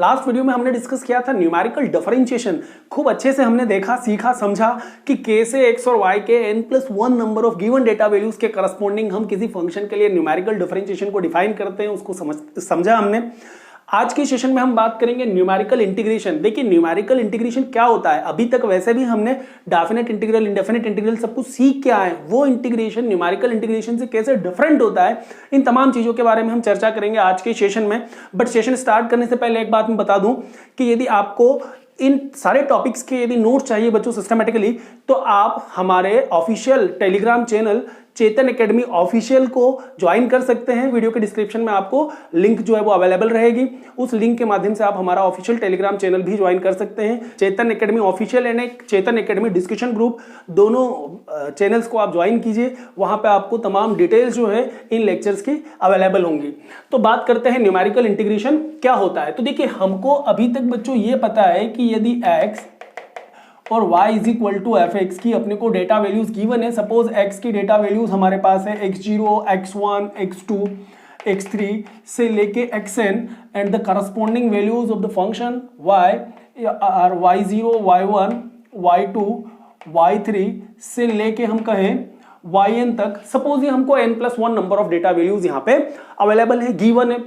Last video में हमने discuss किया था न्यूमेरिकल डिफरेंशिएशन। खूब अच्छे से हमने देखा, सीखा, समझा कि कैसे एक्स और वाई के n+1 number of given data values के करस्पॉन्डिंग हम किसी फंक्शन के लिए न्यूमेरिकल डिफरेंशिएशन को डिफाइन करते हैं, उसको समझा हमने। आज के सेशन में हम बात करेंगे न्यूमेरिकल इंटीग्रेशन। देखिए न्यूमेरिकल इंटीग्रेशन क्या होता है, अभी तक वैसे भी हमने डेफिनेट इंटीग्रल, इंडेफिनेट इंटीग्रल सब कुछ सीख के आए, वो इंटीग्रेशन न्यूमेरिकल इंटीग्रेशन से कैसे डिफरेंट होता है, इन तमाम चीजों के बारे में हम चर्चा करेंगे आज के सेशन में। बट सेशन स्टार्ट करने से पहले एक बात मैं बता दूं कि यदि आपको इन सारे टॉपिक्स के यदि नोट चाहिए बच्चों सिस्टमेटिकली, तो आप हमारे ऑफिशियल टेलीग्राम चैनल चेतन एकेडमी ऑफिशियल को ज्वाइन कर सकते हैं। वीडियो के डिस्क्रिप्शन में आपको लिंक जो है वो अवेलेबल रहेगी, उस लिंक के माध्यम से आप हमारा ऑफिशियल टेलीग्राम चैनल भी ज्वाइन कर सकते हैं। चेतन एकेडमी ऑफिशियल एंड एक चेतन एकेडमी डिस्कशन ग्रुप, दोनों चैनल्स को आप ज्वाइन कीजिए, वहां पे आपको तमाम डिटेल्स जो है इन लेक्चर्स की अवेलेबल होंगी। तो बात करते हैं न्यूमेरिकल इंटीग्रेशन क्या होता है। तो देखिए हमको अभी तक बच्चों ये पता है कि यदि x और y is equal to F X की अपने को डेटा वैल्यूज गिवन है। सपोज x की डेटा वैल्यूज हमारे पास है x0, x1, x2, x3 से लेके xn and the corresponding values of the function y are y0, y1, y2, y3 से लेके हम कहें yn तक। सपोज ये हमको n+1 number of data values यहाँ पे अवेलेबल है, गिवन है।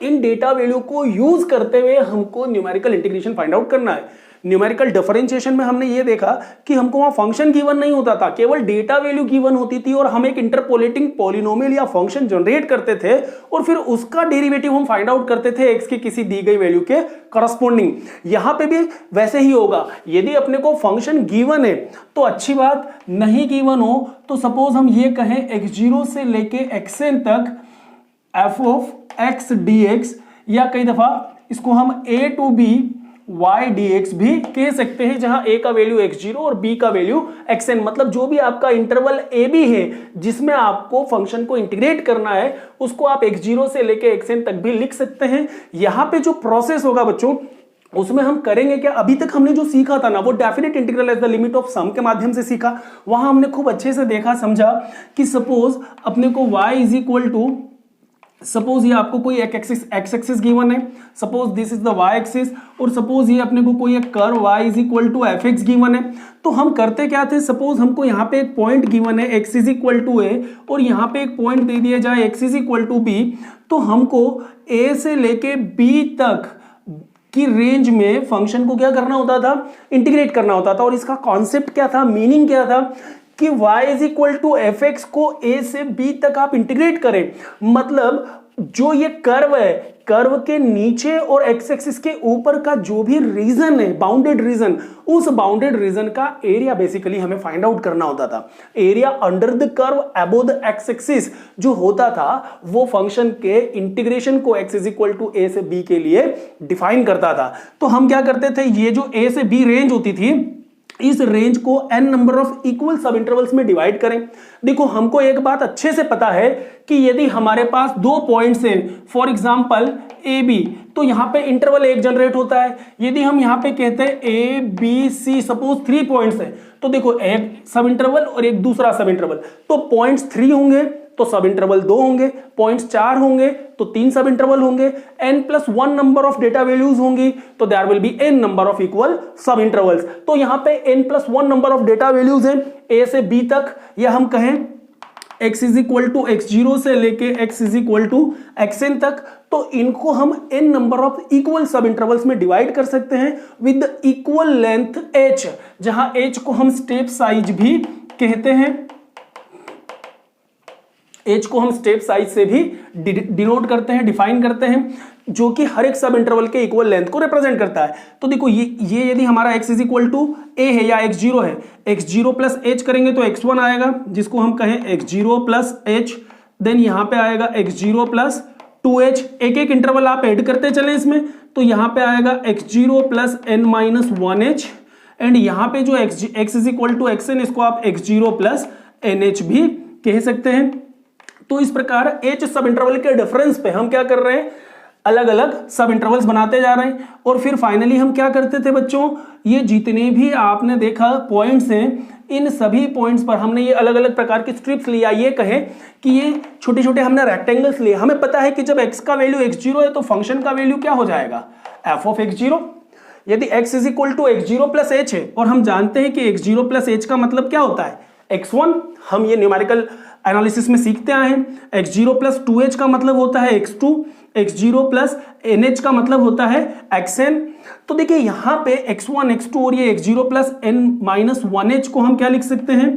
इन डेटा वैल्यू को यूज करते हुए हमको न्यूमेरिकल इंटीग्रेशन फाइंड आउट करना है। न्यूमेरिकल डिफरेंशिएशन में हमने ये देखा कि हमको वहां फंक्शन गिवन नहीं होता था, केवल डेटा वैल्यू गिवन होती थी और हम एक इंटरपोलेटिंग पॉलिनोमियल या फंक्शन जनरेट करते थे और फिर उसका डेरिवेटिव हम फाइंड आउट करते थे एक्स की किसी दी गई वैल्यू के करस्पॉन्डिंग। यहां पे भी वैसे ही होगा, यदि अपने को फंक्शन गिवन है तो अच्छी बात, नहीं गिवन हो तो सपोज हम ये कहें x0 से लेके xn तक f ऑफ x dx, या कई दफा इसको हम a to b y dx भी कह सकते हैं, जहां a का वैल्यू x0 और b का वैल्यू xn, मतलब जो भी आपका इंटरवल a b है जिसमें आपको फंक्शन को इंटीग्रेट करना है उसको आप x0 से लेके xn तक भी लिख सकते हैं। यहां पे जो प्रोसेस होगा बच्चों उसमें हम करेंगे क्या, अभी तक हमने जो सीखा था ना वो definite integral as the limit of sum के माध्यम से सीखा। वहां हमने खूब अच्छे से देखा, समझा कि सपोज अपने को y is equal to, suppose ये आपको कोई एक एक्सिस गिवन है, suppose this is the y axis, और सपोज ये अपने को कोई एक curve y is equal to F X given है। तो हम करते क्या थे, सपोज हमको यहाँ पे एक पॉइंट गिवन है x is equal to a और यहाँ पे एक पॉइंट दे दिया जाए x is equal to b, तो हमको a से लेके b तक की रेंज में फंक्शन को क्या करना होता था, इंटीग्रेट करना होता था। और इसका कॉन्सेप्ट क्या था, मीनिंग क्या था कि y is equal to F X को a से b तक आप इंटीग्रेट करें, मतलब जो ये कर्व है, कर्व के नीचे और एक्स एक्सिस के ऊपर का जो भी रीजन है, बाउंडेड रीजन, उस बाउंडेड रीजन का एरिया बेसिकली हमें फाइंड आउट करना होता था। Area under the curve above the X axis जो होता था वो फंक्शन के इंटीग्रेशन को x is equal to a से b के लिए डिफाइन करता था। तो हम क्या करते थे, ये जो a से b रेंज होती थी इस रेंज को n नंबर ऑफ इक्वल सब इंटरवल्स में डिवाइड करें। देखो हमको एक बात अच्छे से पता है कि यदि हमारे पास दो पॉइंट्स हैं, फॉर एग्जांपल ए बी, तो यहां पे इंटरवल एक जनरेट होता है। यदि हम यहां पे कहते हैं A B C, suppose 3 points है, तो देखो एक सब इंटरवल और एक दूसरा सब इंटरवल, तो पॉइंट्स 3 होंगे तो सब इंटरवल 2 होंगे, पॉइंट्स 4 होंगे तो 3 सब इंटरवल होंगे, n+1 number of data values होंगी तो there will be n number of equal सब इंटरवल्स। तो यहां पे n+1 number of data values हैं a से b तक, या हम कहें x is equal to x0 से लेके x is equal to xn तक, तो इनको हम n नंबर ऑफ इक्वल सब इंटरवल्स में डिवाइड कर सकते हैं विद इक्वल लेंथ h, जहां h को हम स्टेप साइज भी कहते हैं, एज को हम स्टेप साइज से भी डिनोट करते हैं, डिफाइन करते हैं, जो कि हर एक सब इंटरवल के इक्वल लेंथ को रिप्रेजेंट करता है। तो देखो ये यदि हमारा x is equal to a है या x0 है, x0 प्लस h करेंगे तो x1 आएगा जिसको हम कहें x0 प्लस h, देन यहां पे आएगा x0 प्लस 2h, एक एक इंटरवल आप ऐड करते चलें इसमें, तो यहां पे आएगा x0 प्लस n-1h, एंड यहां पे जो x is equal to xn, इसको आप x0 प्लस nh भी कह सकते हैं। तो इस प्रकार h सब इंटरवल के डिफरेंस पे हम क्या कर रहे हैं, अलग अलग सब इंटरवल्स बनाते जा रहे हैं। और फिर फाइनली हम क्या करते थे बच्चों, ये जितने भी आपने देखा पॉइंट्स हैं, इन सभी पॉइंट्स पर हमने ये अलग अलग प्रकार की स्ट्रिप्स लिया। ये कहे कि ये छोटे छोटे हमने रेक्टेंगल्स लिए। हमें पता है कि जब x का वैल्यू x0 है तो फंक्शन का वैल्यू क्या हो जाएगा, एफ ऑफ एक्स जीरो। यदि x is equal to x zero plus h है और हम जानते हैं कि एक्स जीरो प्लस एच का मतलब क्या होता है x1, हम ये न्यूमेरिकल एनालिसिस में सीखते आए हैं। X zero plus two h का मतलब होता है x2, x zero plus n h का मतलब होता है xn। तो देखिए यहां पे x1 x2 और ये x zero plus n minus one h को हम क्या लिख सकते हैं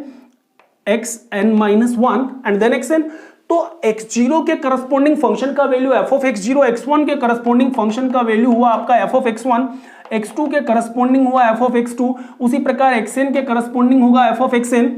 xn minus one and then xn। तो x0 के करस्पॉन्डिंग फंक्शन का value f of x0, x1 के करस्पॉन्डिंग फंक्शन का वैल्यू हुआ आपका f ऑफ x1, x2 के करस्पॉन्डिंग हुआ f ऑफ x2, उसी प्रकार xn के करस्पॉन्डिंग होगा f ऑफ xn।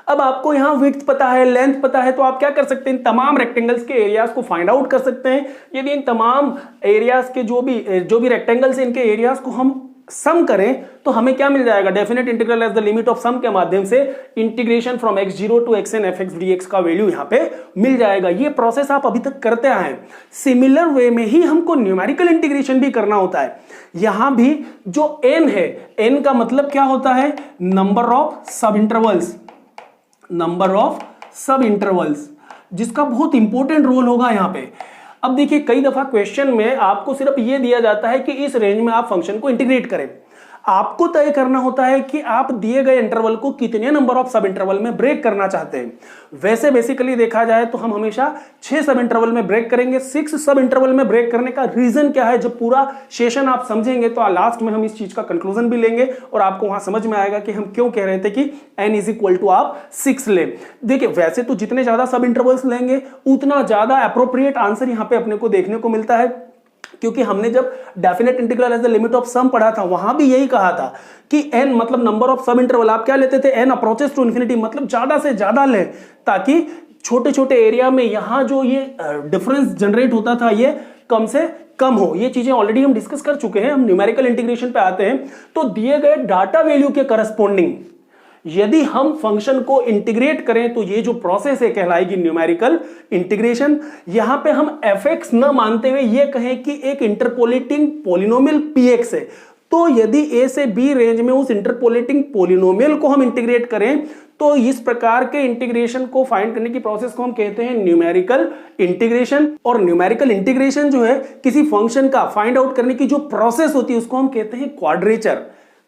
अब आपको यहां विड्थ पता है, लेंथ पता है, तो आप क्या कर सकते हैं, तमाम रेक्टेंगल्स के एरियाज को फाइंड आउट कर सकते हैं। यदि इन तमाम एरियाज के जो भी रेक्टेंगल्स हैं इनके एरियाज को हम सम करें तो हमें क्या मिल जाएगा, definite integral as the limit of sum के माध्यम से integration from x0 to xn fx dx का वैल्यू यहां पे मिल जाएगा। ये प्रोसेस आप अभी तक करते आए हैं। सिमिलर वे में ही हमको न्यूमेरिकल इंटीग्रेशन भी करना होता है। यहां भी जो n है, n का मतलब क्या होता है, नंबर ऑफ सब इंटरवल्स, नंबर ऑफ सब इंटरवल्स, जिसका बहुत इंपॉर्टेंट रोल होगा यहां पे। अब देखिए कई दफा क्वेश्चन में आपको सिर्फ ये दिया जाता है कि इस रेंज में आप फंक्शन को इंटीग्रेट करें। आपको तय करना होता है कि आप दिए गए इंटरवल को कितने नंबर ऑफ सब इंटरवल में ब्रेक करना चाहते हैं। वैसे बेसिकली देखा जाए तो हम हमेशा 6 सब इंटरवल में ब्रेक करेंगे। 6 सब इंटरवल में ब्रेक करने का रीजन क्या है, जब पूरा सेशन आप समझेंगे तो लास्ट में हम इस चीज का कंक्लूजन भी लेंगे और आपको वहां समझ में आएगा कि हम क्यों कह रहे थे कि n इज इक्वल टू आप 6 ले। देखिए वैसे तो जितने ज्यादा सब इंटरवल्स लेंगे उतना ज्यादा अप्रोप्रिएट आंसर यहां पे अपने को देखने को मिलता है, क्योंकि हमने जब definite integral as the limit of sum पढ़ा था वहां भी यही कहा था कि n मतलब नंबर ऑफ सब इंटरवल आप क्या लेते थे, n अप्रोचेस टू इंफिनिटी, मतलब ज्यादा से ज्यादा ले, ताकि छोटे छोटे एरिया में यहां जो ये डिफरेंस जनरेट होता था ये कम से कम हो। ये चीजें ऑलरेडी हम डिस्कस कर चुके हैं। हम न्यूमेरिकल इंटीग्रेशन पे आते हैं तो दिए गए डाटा वैल्यू के करस्पॉन्डिंग यदि हम फंक्शन को इंटीग्रेट करें तो ये जो प्रोसेस है कहलाएगी न्यूमेरिकल इंटीग्रेशन। यहां पे हम fx न मानते हुए ये कहें कि एक इंटरपोलेटिंग पॉलिनोमियल px है, तो यदि a से b रेंज में उस इंटरपोलेटिंग पॉलिनोमियल को हम इंटीग्रेट करें तो इस प्रकार के इंटीग्रेशन को फाइंड करने की प्रोसेस को हम कहते हैं न्यूमेरिकल इंटीग्रेशन। और न्यूमेरिकल इंटीग्रेशन जो है किसी फंक्शन का फाइंड आउट करने की जो प्रोसेस होती है उसको हम कहते हैं quadrature.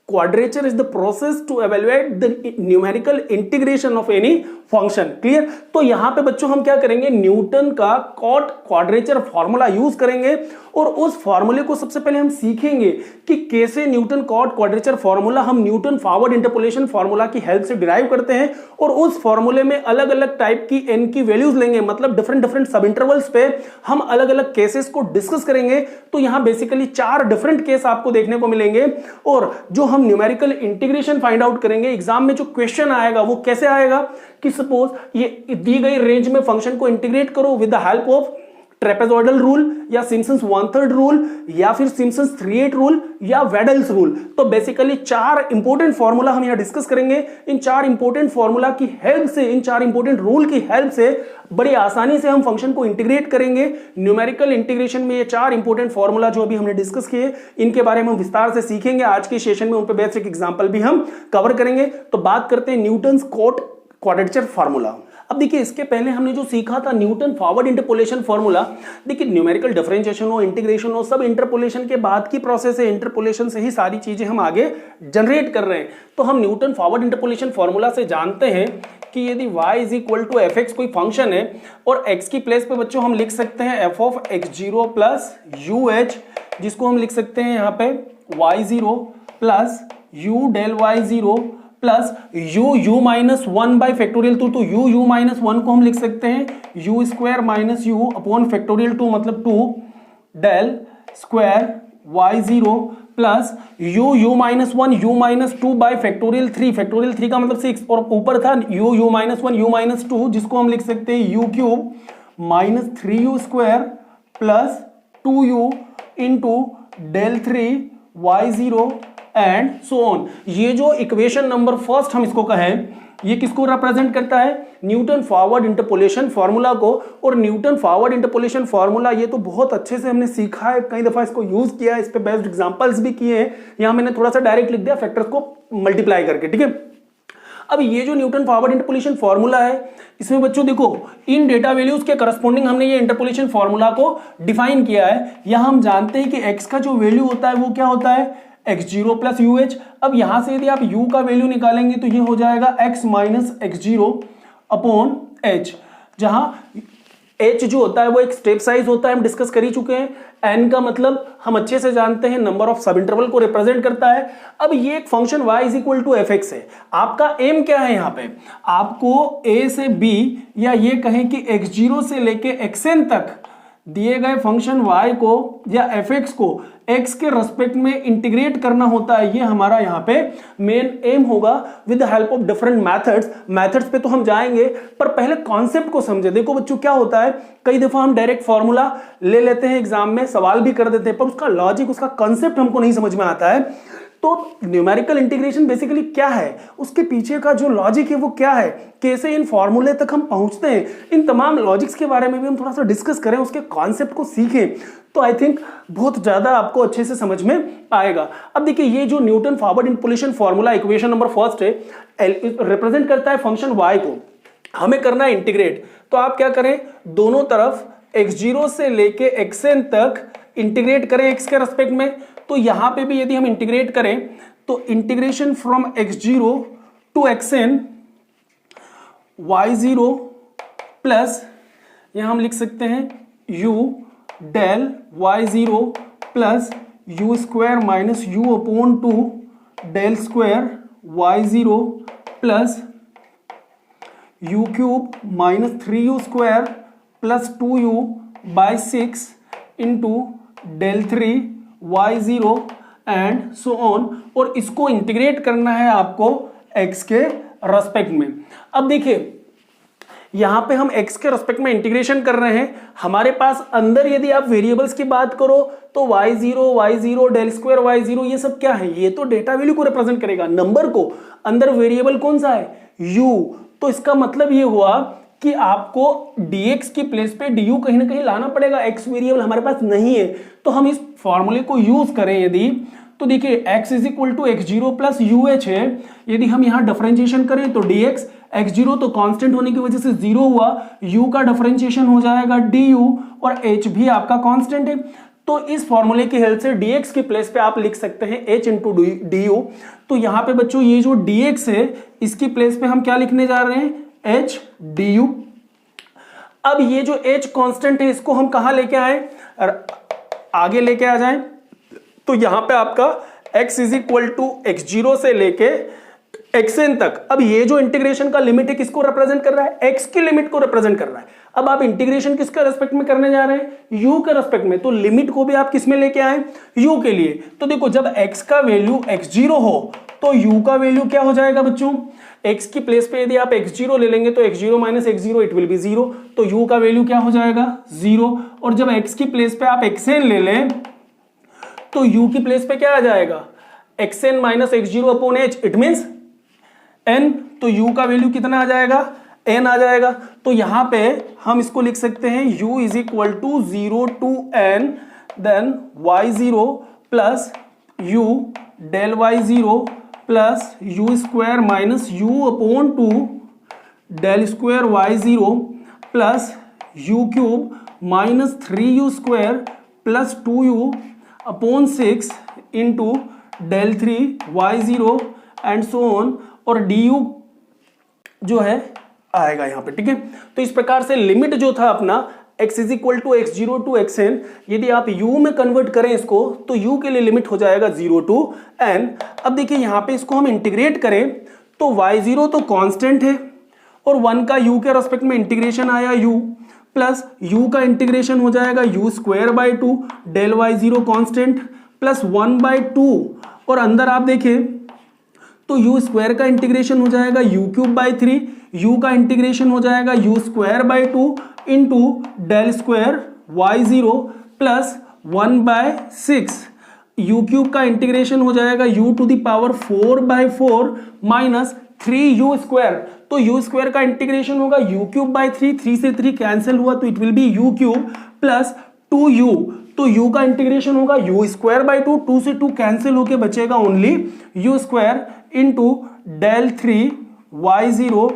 Quadrature is the process to evaluate the numerical integration of any function. Clear? तो यहां पे बच्चों हम क्या करेंगे, न्यूटन का कॉट क्वाड्रेचर फॉर्मूला यूज करेंगे और उस फॉर्मूले को सबसे पहले हम सीखेंगे कि कैसे न्यूटन कॉट क्वाड्रेचर फॉर्मूला हम न्यूटन फॉरवर्ड इंटरपोलेशन फॉर्मूला की हेल्प से डिराइव करते हैं और उस फॉर्मूले में अलग अलग टाइप की n की वैल्यूज लेंगे, मतलब डिफरेंट सब इंटरवल्स पे हम अलग अलग केसेस को डिस्कस करेंगे। तो यहां बेसिकली 4 डिफरेंट केस आपको देखने को मिलेंगे और जो हम न्यूमेरिकल इंटीग्रेशन फाइंड आउट करेंगे एग्जाम में जो क्वेश्चन आएगा वो कैसे आएगा कि सपोज ये दी गई रेंज में फंक्शन को इंटीग्रेट करो with the help of trapezoidal rule या सिम्पसन्स 1/3 रूल या फिर सिम्पसन्स 3/8 रूल या वेडल्स रूल। तो बेसिकली 4 इंपॉर्टेंट फॉर्मूला हम यहां डिस्कस करेंगे। इन 4 इंपॉर्टेंट फॉर्मूला की हेल्प से, इन 4 इंपॉर्टेंट रूल की हेल्प से बड़ी आसानी से हम फंक्शन को इंटीग्रेट करेंगे। न्यूमेरिकल इंटीग्रेशन में ये 4 इंपॉर्टेंट फॉर्मूला जो अभी हमने डिस्कस किए इनके बारे में हम विस्तार से सीखेंगे आज के सेशन में, उन पे बेसिक एग्जांपल भी हम कवर करेंगे। तो बात करते हैं न्यूटन्स कॉट क्वाड्रेचर फॉर्मूला। अब देखिए इसके पहले हमने जो सीखा था न्यूटन फॉरवर्ड इंटरपोलेशन फॉर्मूला, देखिए न्यूमेरिकल डिफरेंशिएशन हो, इंटीग्रेशन हो, सब इंटरपोलेशन के बाद की प्रोसेस है। इंटरपोलेशन से ही सारी चीजें हम आगे जनरेट कर रहे हैं। तो हम न्यूटन फॉरवर्ड इंटरपोलेशन फॉर्मूला से जानते हैं कि यदि y is equal to F x कोई फंक्शन है और x की प्लेस पे बच्चों हम लिख सकते हैं f of x0 plus u h, जिसको हम लिख सकते हैं यहाँ पे y0 plus u del y0 plus u minus 1 by factorial 2। तो यू माइनस 1 को हम लिख सकते हैं u square minus u upon factorial 2 मतलब 2 del square y0 plus u minus 1 u minus 2 by factorial 3, factorial 3 का मतलब 6 और ऊपर था यू माइनस 1 यू माइनस 2 जिसको हम लिख सकते हैं u cube minus 3u square plus 2u into del 3 y0 and so on. ये जो इक्वेशन नंबर फर्स्ट हम इसको कहें, ये किसको रिप्रेजेंट करता है, न्यूटन फॉरवर्ड इंटरपोलेशन फॉर्मूला को। और न्यूटन फॉरवर्ड इंटरपोलेशन फॉर्मूला ये तो बहुत अच्छे से हमने सीखा है, कई दफा इसको यूज किया है, इस पे बेस्ड एग्जांपल्स भी किए हैं। यहां मैंने थोड़ा सा डायरेक्ट लिख दिया फैक्टर्स को मल्टीप्लाई करके, ठीक है। अब ये जो न्यूटन फॉरवर्ड इंटरपोलेशन फॉर्मूला है, इसमें बच्चों देखो इन डेटा वैल्यूज के करस्पॉन्डिंग हमने ये इंटरपोलेशन फॉर्मूला को डिफाइन किया है। यहां हम जानते हैं कि x का जो वैल्यू होता है वो क्या होता है x0 प्लस UH। अब यहां से यदि आप u का वैल्यू निकालेंगे तो ये हो जाएगा x minus x0 upon h, जहां h जो होता है वो एक स्टेप साइज होता है, हम डिस्कस कर ही चुके हैं। n का मतलब हम अच्छे से जानते हैं नंबर ऑफ सब इंटरवल को रिप्रेजेंट करता है। अब ये एक function y is equal to fx है। आपका एम क्या है यहाँ पे, आपको a से b या ये कहें कि x0 से लेके xn तक दिए गए फंक्शन y को या fx को x के रेस्पेक्ट में इंटीग्रेट करना होता है। ये हमारा यहाँ पे मेन एम होगा with the help of different methods पे तो हम जाएंगे, पर पहले कॉन्सेप्ट को समझे। देखो बच्चों क्या होता है, कई दफा हम डायरेक्ट फॉर्मूला ले लेते हैं, एग्जाम में सवाल भी कर देते हैं, पर उसका लॉजिक, उसका कॉन्सेप्ट हमको नहीं समझ में आता है। तो न्यूमेरिकल इंटीग्रेशन बेसिकली क्या है, उसके पीछे का जो लॉजिक है वो क्या है, कैसे इन फॉर्मूले तक हम पहुंचते हैं, इन तमाम लॉजिक्स के बारे में भी हम थोड़ा सा डिस्कस करें, उसके कॉन्सेप्ट को सीखें, तो आई थिंक बहुत ज्यादा आपको अच्छे से समझ में आएगा। अब देखिए ये जो Newton forward interpolation formula equation number first है, रिप्रेजेंट करता है फंक्शन y को, हमें करना है इंटीग्रेट। तो आप क्या करें, दोनों तरफ x0 से लेके xn तक इंटीग्रेट करें x के रेस्पेक्ट में। तो यहां पे भी यदि हम इंटीग्रेट करें तो integration from x0 to xn y0 plus यहां हम लिख सकते हैं u del y0 plus u square minus u upon 2 del square y0 plus u cube minus 3u square plus 2u by 6 into del 3 y0 and so on, और इसको integrate करना है आपको x के रेस्पेक्ट में। अब देखिए यहां पे हम x के रेस्पेक्ट में इंटीग्रेशन कर रहे हैं, हमारे पास अंदर यदि आप वेरिएबल्स की बात करो तो y0 डेल स्क्वायर y0 ये सब क्या है, ये तो डेटा वैल्यू को रिप्रेजेंट करेगा, नंबर को। अंदर वेरिएबल कौन सा है, u। तो इसका मतलब ये हुआ कि आपको dx की प्लेस पे du कहीं ना कहीं लाना पड़ेगा, x वेरिएबल हमारे पास नहीं है। तो हम इस फॉर्मूले को यूज करें यदि, तो देखिए x is equal to x0 plus UH है, यदि हम यहां डिफरेंशिएशन करें तो dx, x0 तो कांस्टेंट होने की वजह से 0 हुआ, u का डिफरेंशिएशन हो जाएगा du, और h भी आपका कांस्टेंट है। तो इस फॉर्मूले की हेल्प से dx की प्लेस पे आप लिख सकते हैं h इंटू du। तो यहां पे बच्चों ये जो dx है इसकी प्लेस पे हम क्या लिखने जा रहे हैं, h du। अब ये जो h कांस्टेंट है इसको हम कहां लेके आए, आगे लेके आ जाएं, तो यहां पे आपका x is equal to x0 से लेके xn तक। अब ये जो इंटीग्रेशन का लिमिट है किसको रिप्रेजेंट कर रहा है, x की लिमिट को रिप्रेजेंट कर रहा है। अब आप इंटीग्रेशन किसके रेस्पेक्ट में करने जा रहे हैं, u के रेस्पेक्ट में, तो लिमिट को भी आप किस में लेके आए, u के लिए। तो देखो जब x का वैल्यू x0 हो तो u का वैल्यू क्या हो जाएगा बच्चों, x की प्लेस पे यदि आप x0 ले लेंगे तो x0 minus x0 it will B 0, तो u का वैल्यू क्या हो जाएगा 0। और जब x की प्लेस पे आप xn ले लें तो u की प्लेस पे क्या आ जाएगा, xn minus x0 upon h, it means n। तो u का वैल्यू कितना आ जाएगा, n आ जाएगा। तो यहां पे हम इसको लिख सकते हैं u is equal to 0 to n then y0 plus u del y0 plus u square minus u upon 2 del square y0 plus u cube minus 3u square plus 2u upon 6 into del 3 y0 and so on, और du जो है आएगा यहाँ पे, ठीक है। तो इस प्रकार से लिमिट जो था अपना x is equal to x0 to xn, यदि आप u में कन्वर्ट करें इसको तो u के लिए लिमिट हो जाएगा 0 टू n। अब देखिए यहाँ पे इसको हम इंटीग्रेट करें तो y0 तो कांस्टेंट है और 1 का u के रेस्पेक्ट में इंटीग्रेशन आया u, प्लस u का इंटीग्रेशन हो जाएगा u square by 2 del y0 constant plus 1 by 2, और अंदर आप देखें तो u स्क्वायर का इंटीग्रेशन हो जाएगा u क्यूब बाई 3, u का इंटीग्रेशन हो जाएगा u square by 2 into del square y0 plus 1 by 6, u cube का इंटीग्रेशन हो जाएगा u to the power 4 by 4 minus 3u square. तो u स्क्वायर का इंटीग्रेशन होगा u क्यूब बाई 3, 3 से 3 कैंसिल हुआ तो it will be u cube plus 2u। तो u का इंटीग्रेशन होगा u स्क्वायर बाई 2, 2 से 2 कैंसिल होके बचेगा only u square into del 3 y0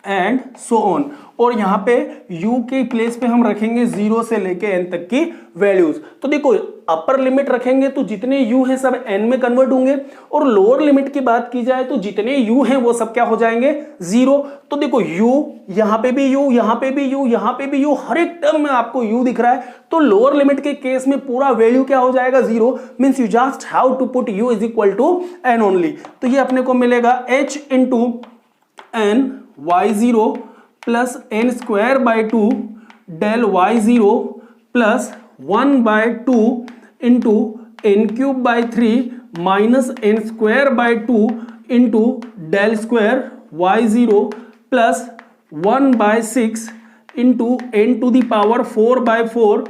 and so on. और यहाँ पे u के प्लेस पे हम रखेंगे 0 से लेके n तक की वैल्यूज। तो देखो अपर लिमिट रखेंगे तो जितने u हैं सब n में कन्वर्ट होंगे, और लोअर लिमिट की बात की जाए तो जितने u हैं वो सब क्या हो जाएंगे 0। तो देखो u, यहाँ पे भी u, यहाँ पे भी u, यहाँ पे भी u, हर एक टर्म में आपको u दिख रहा है। तो लोअर लिमिट के केस में पूरा वैल्यू क्या हो जाएगा 0, means you just have to put u is equal to n only. तो ये अपने को मिलेगा h into n y0 plus n square by 2 del y0 plus 1 by 2 into n cube by 3 minus n square by 2 into del square y0 plus 1 by 6 into n to the power 4 by 4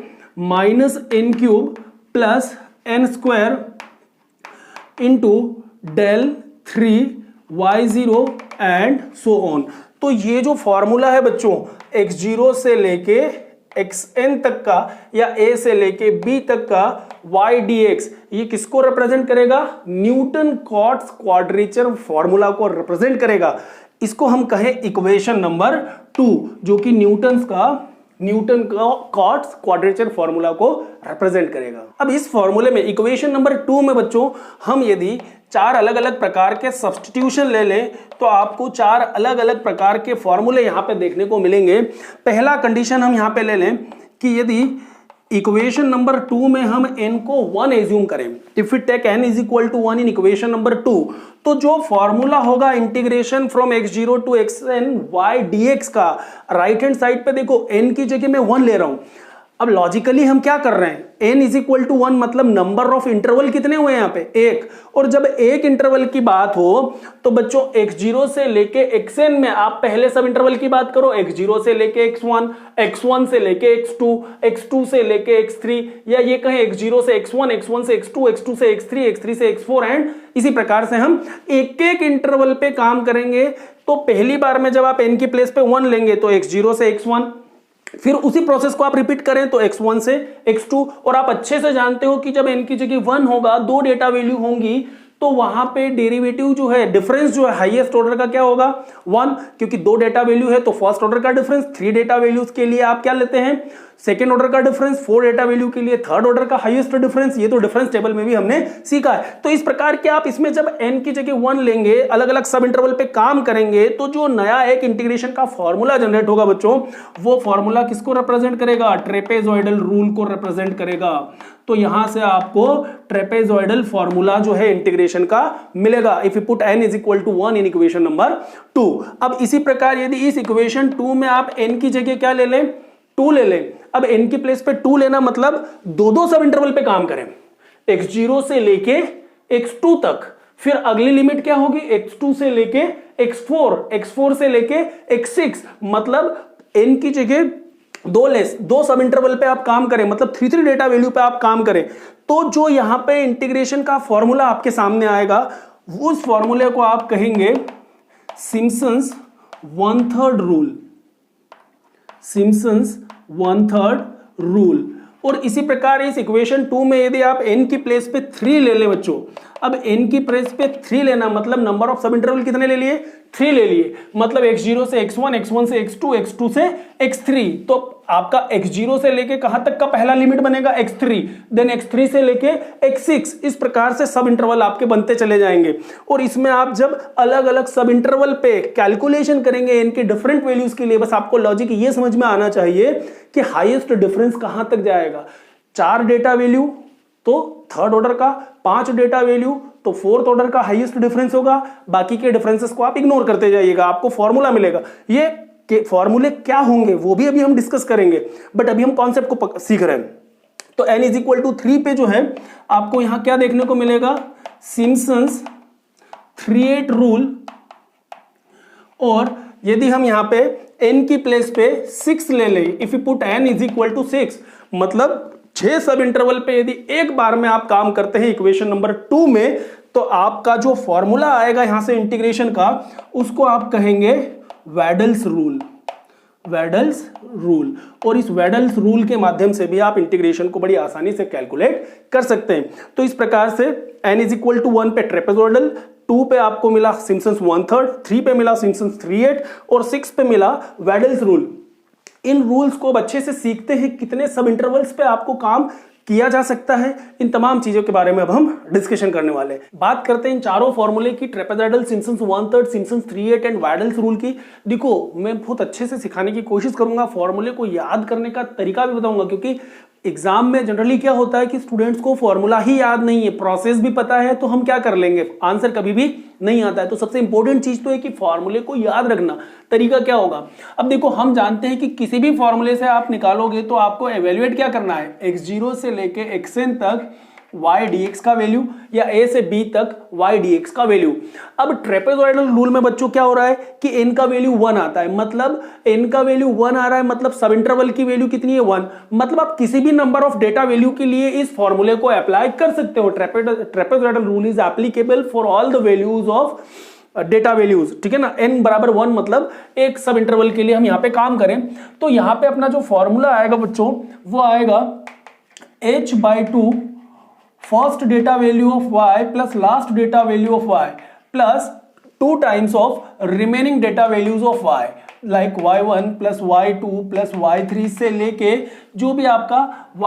minus n cube plus n square into del 3y0 and so on. तो ये जो formula है बच्चों x0 से लेके xn तक का या a से लेके b तक का y dx, ये किसको रिप्रेजेंट करेगा? न्यूटन कॉट्स क्वाड्रेचर फॉर्मूला को रिप्रेजेंट करेगा। इसको हम कहें इक्वेशन नंबर 2, जो कि न्यूटन का कॉट्स क्वाड्रेचर फॉर्मूला को रिप्रेजेंट करेगा। अब इस फॉर्मूले में इक्वेशन नंबर 2 में बच्चों हम यदि 4 अलग अलग प्रकार के सब्स्टिट्यूशन ले लें तो आपको 4 अलग अलग प्रकार के फॉर्मूले यहां पे देखने को मिलेंगे। पहला कंडीशन हम यहां पे ले लें कि यदि इक्वेशन नंबर 2 में हम n को 1 एज्यूम करें, if we take n is equal to 1 in equation number 2, तो जो फॉर्मूला होगा integration from x0 to xn y dx का, राइट हैंड साइड पे देखो n की जगह मैं 1 ले रहा हूं। अब लॉजिकली हम क्या कर रहे हैं, n इज इक्वल टू 1 मतलब नंबर ऑफ इंटरवल कितने हुए यहाँ पे 1, और जब एक इंटरवल की बात हो तो बच्चों x0 से लेके xn में आप पहले सब इंटरवल की बात करो, x0 से लेके x1, x1 से लेके x2, x2 से लेके x3, या ये कहें x0 से x1, x1 से x2, x2 से x3, x3 से x4 एंड इसी प्रकार से हम एक एक इंटरवल पे काम करेंगे। तो पहली बार में जब आप n की प्लेस पे 1 लेंगे तो x0 से x1, फिर उसी प्रोसेस को आप रिपीट करें तो x1 से x2, और आप अच्छे से जानते हो कि जब n की जगह 1 होगा, 2 डेटा वैल्यू होंगी, तो वहां पे डेरिवेटिव जो है, डिफरेंस जो है हाईएस्ट ऑर्डर का क्या होगा 1, क्योंकि 2 डेटा वैल्यू है तो फर्स्ट ऑर्डर का डिफरेंस, 3 डेटा वैल्यूज के लिए आप क्या लेते हैं सेकेंड ऑर्डर का डिफरेंस, 4 डेटा वैल्यू के लिए थर्ड ऑर्डर का हाईएस्ट डिफरेंस। ये तो डिफरेंस टेबल में भी हमने सीखा है। तो इस प्रकार के आप इसमें जब n की जगह 1 लेंगे, अलग अलग सब इंटरवल पे काम करेंगे, तो जो नया एक इंटीग्रेशन का फॉर्मूला जनरेट होगा बच्चों, वो फॉर्मूला किसको रिप्रेजेंट करेगा? ट्रेपेजॉइडल रूल को रिप्रेजेंट करेगा। तो यहां से आपको ट्रेपेजॉइडल फॉर्मूला जो है इंटीग्रेशन का मिलेगा, if you put n is equal to 1 in equation number 2। अब इसी प्रकार यदि इस इक्वेशन 2 में आप n की जगह क्या ले लें? 2 ले लें। अब n की प्लेस पे 2 लेना मतलब दो सब इंटरवल पे काम करें, x0 से लेके x2 तक, फिर अगली लिमिट क्या होगी x2 से लेके x4, x4 से लेके x6, मतलब n की जगह 2 सब इंटरवल पे आप काम करें, मतलब 3 डेटा वैल्यू पे आप काम करें, तो जो यहां पे इंटीग्रेशन का फॉर्मूला आपके सामने आएगा, उस फॉर्मूले को आप कहेंगे सिम्पसन्स 1/3 रूल, सिम्पसन्स 1/3 रूल। और इसी प्रकार इस इक्वेशन 2 में यदि आप n की प्लेस पे 3 ले लें बच्चों, अब n की प्लेस पे 3 लेना मतलब नंबर ऑफ सब इंटरवल कितने ले लिए? 3 ले लिए, मतलब x0 से x1, x1 से x2, x2 से x3। तो आपका x0 से लेके कहां तक का पहला लिमिट बनेगा? x3, देन x3 से लेके x6, इस प्रकार से सब इंटरवल आपके बनते चले जाएंगे। और इसमें आप जब अलग अलग सब इंटरवल पे कैलकुलेशन करेंगे n के डिफरेंट वैल्यूज के लिए, बस आपको लॉजिक ये समझ में आना चाहिए कि हाईएस्ट डिफरेंस कहां तक जाएगा। 4 डेटा वैल्यू तो थर्ड ऑर्डर का, 5 डेटा वैल्यू तो फोर्थ ऑर्डर का हाईएस्ट डिफरेंस होगा, बाकी के डिफरेंसेस को आप इग्नोर करते जाइएगा, आपको फॉर्मूला मिलेगा। ये के फॉर्मूले क्या होंगे वो भी अभी हम डिस्कस करेंगे, बट अभी हम कॉन्सेप्ट को सीख रहे हैं। तो n इज इक्वल टू 3 पे जो है आपको यहां क्या देखने को मिलेगा? Simpson's 3/8 rule. और यदि हम यहां पे n की प्लेस पे 6 ले लें, if you put n is equal to 6, मतलब 6 सब इंटरवल पे यदि एक बार में आप काम करते हैं इक्वेशन नंबर 2 में, तो आपका जो फॉर्मूला आएगा यहां से इंटीग्रेशन का, उसको आप कहेंगे वेडल्स रूल, वेडल्स रूल। और इस वेडल्स रूल के माध्यम से भी आप इंटीग्रेशन को बड़ी आसानी से कैलकुलेट कर सकते हैं। तो इस प्रकार से n इज इक्वल टू 1 पे ट्रेपेजॉइडल, 2 पे आपको मिला सिम्पसन्स 1/3, 3 पे मिला सिम्पसन्स 3/8 और 6 पे मिला वेडल्स रूल। इन रूल्स को अब अच्छे से सीखते हैं कितने सब इंटरवल्स पे आपको काम किया जा सकता है। इन तमाम चीजों के बारे में अब हम डिस्कशन करने वाले हैं। बात करते हैं इन चारों फॉर्मूले की, trapezoidal, Simpson's 1/3, Simpson's 3/8 and Weddle's rule की। देखो मैं बहुत अच्छे से सिखाने की कोशिश करूंगा, फॉर्मूले को याद करने का तरीका भी बताऊंगा, क्योंकि एग्जाम में जनरली क्या होता है कि स्टूडेंट्स को फॉर्मूला ही याद नहीं है, प्रोसेस भी पता है तो हम क्या कर लेंगे, आंसर कभी भी नहीं आता है। तो सबसे इंपॉर्टेंट चीज तो है कि फॉर्मूले को याद रखना। तरीका क्या होगा, अब देखो हम जानते हैं कि किसी भी फॉर्मूले से आप निकालोगे तो आपको एवेल्युएट क्या करना है, x0 से लेके xn तक y dx का वैल्यू या a से b तक y dx का वैल्यू। अब ट्रेपेजॉइडल रूल में बच्चों क्या हो रहा है कि n का वैल्यू 1 आता है, मतलब n का वैल्यू 1 आ रहा है, मतलब सब इंटरवल की वैल्यू कितनी है 1, मतलब आप किसी भी नंबर ऑफ डेटा वैल्यू के लिए इस फॉर्मूले को अप्लाई कर सकते हो। Trapezoidal rule is applicable for all the values of data values, ठीक है ना। n बराबर 1 मतलब एक सब इंटरवल के लिए हम यहां पे काम करें तो यहां पे अपना जो फॉर्मूला आएगा बच्चों वो आएगा h/2 first data value of y plus last data value of y plus 2 times of remaining data values of y, like y1 plus y2 plus y3 से लेके जो भी आपका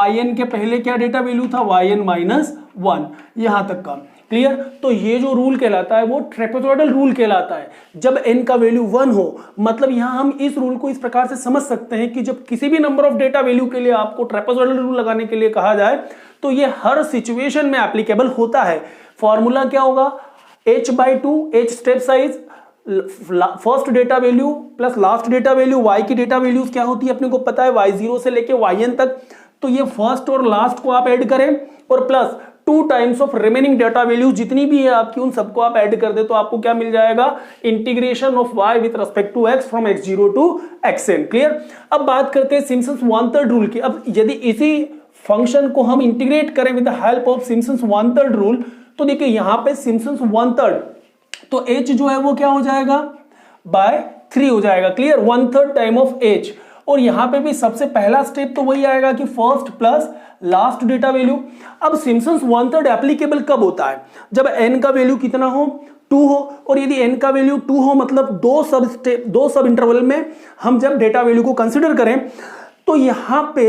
yn के पहले क्या डेटा वैल्यू था yn माइनस 1 यहां तक का। क्लियर। तो ये जो रूल कहलाता है वो ट्रेपेजॉइडल रूल कहलाता है। जब n का वैल्यू 1 हो, मतलब यहां हम इस रूल को इस प्रकार से समझ सकते हैं कि जब किसी भी नंबर ऑफ डेटा वैल्यू के लिए आपको ट्रेपेजॉइडल रूल लगाने के लिए कहा जाए तो ये हर सिचुएशन में एप्लीकेबल होता है। फॉर्मूला क्या होगा, h/2, h step size, first data value plus last data value. y की डेटा वैल्यूज क्या होती है अपने को पता है, y0 से लेके yn तक, तो ये फर्स्ट और लास्ट को आप ऐड करें और plus 2 times of remaining data value जितनी भी है आपकी उन सबको आप ऐड कर दे तो आपको क्या मिल जाएगा, integration of y with respect to x from x0 to xn। Clear. अब बात करते हैं सिम्पसन्स 1/3 रूल की। अब यदि इसी फंक्शन को हम इंटीग्रेट करें with the help of Simpson's 1/3 rule तो देखिए यहां पे सिम्पसन्स 1/3 तो h जो है वो क्या हो जाएगा, बाय 3 हो जाएगा। Clear, 1/3 time of h। और यहां पे भी सबसे पहला स्टेप तो वही आएगा कि first plus last data value. अब सिम्पसन्स 1/3 एप्लीकेबल कब होता है, जब n का वैल्यू कितना हो, 2 हो, और यदि n का वैल्यू 2 हो मतलब दो सब इंटरवल में हम जब डेटा वैल्यू को कंसिडर करें तो यहां पे